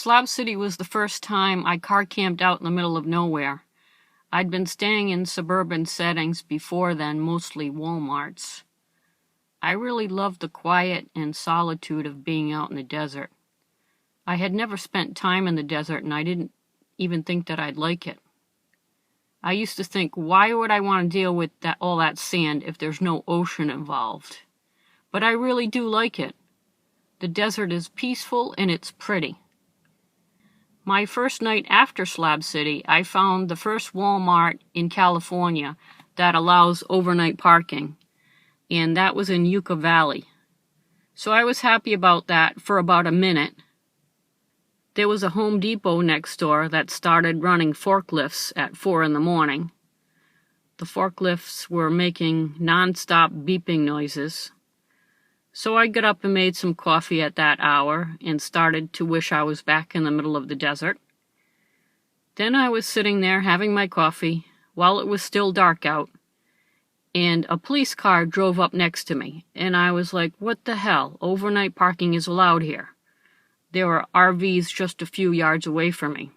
Slab City was the first time I car camped out in the middle of nowhere. I'd been staying in suburban settings before then, mostly Walmarts. I really loved the quiet and solitude of being out in the desert. I had never spent time in the desert, and I didn't even think that I'd like it. I used to think, why would I want to deal with all that sand if there's no ocean involved? But I really do like it. The desert is peaceful and it's pretty. My first night after Slab City, I found the first Walmart in California that allows overnight parking, and that was in Yucca Valley. So I was happy about that for about a minute. There was a Home Depot next door that started running forklifts at 4 in the morning. The forklifts were making non-stop beeping noises. So I got up and made some coffee at that hour and started to wish I was back in the middle of the desert. Then I was sitting there having my coffee while it was still dark out, and a police car drove up next to me, and I was like, what the hell? Overnight parking is allowed here. There were RVs just a few yards away from me.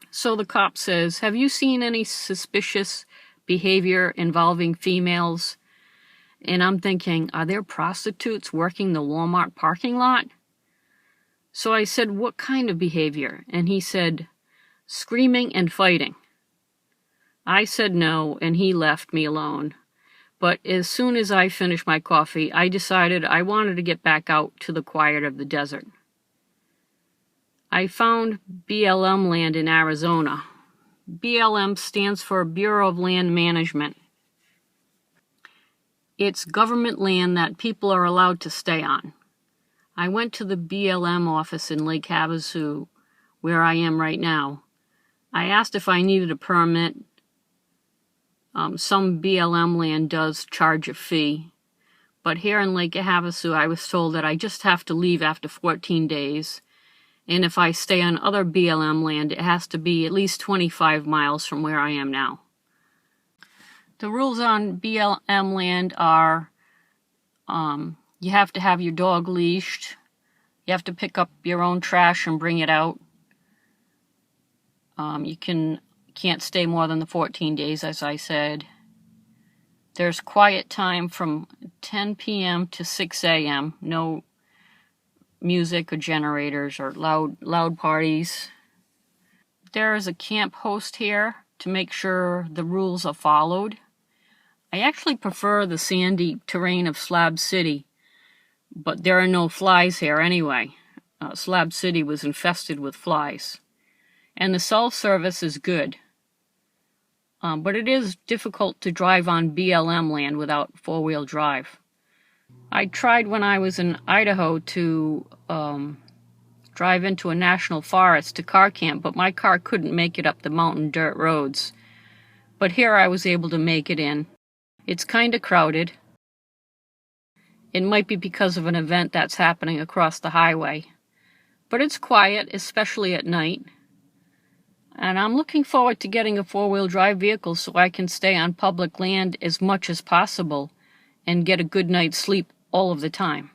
So the cop says, have you seen any suspicious behavior involving females? And I'm thinking, are there prostitutes working the Walmart parking lot? So I said, what kind of behavior? And he said, screaming and fighting. I said no, and he left me alone. But as soon as I finished my coffee, I decided I wanted to get back out to the quiet of the desert. I found BLM land in Arizona. BLM stands for Bureau of Land Management. It's government land that people are allowed to stay on. I went to the BLM office in Lake Havasu, where I am right now. I asked if I needed a permit. Some BLM land does charge a fee, but here in Lake Havasu I was told that I just have to leave after 14 days, and if I stay on other BLM land it has to be at least 25 miles from where I am now. The rules on BLM land are you have to have your dog leashed, you have to pick up your own trash and bring it out. You can't stay more than the 14 days, as I said. There's quiet time from 10 p.m. to 6 a.m. No music or generators or loud parties. There is a camp host here to make sure the rules are followed. I actually prefer the sandy terrain of Slab City, but there are no flies here anyway. Slab City was infested with flies. And the cell service is good. But it is difficult to drive on BLM land without four-wheel drive. I tried when I was in Idaho to drive into a national forest to car camp, but my car couldn't make it up the mountain dirt roads. But here I was able to make it in. It's kind of crowded. It might be because of an event that's happening across the highway. But it's quiet, especially at night. And I'm looking forward to getting a four-wheel drive vehicle so I can stay on public land as much as possible and get a good night's sleep all of the time.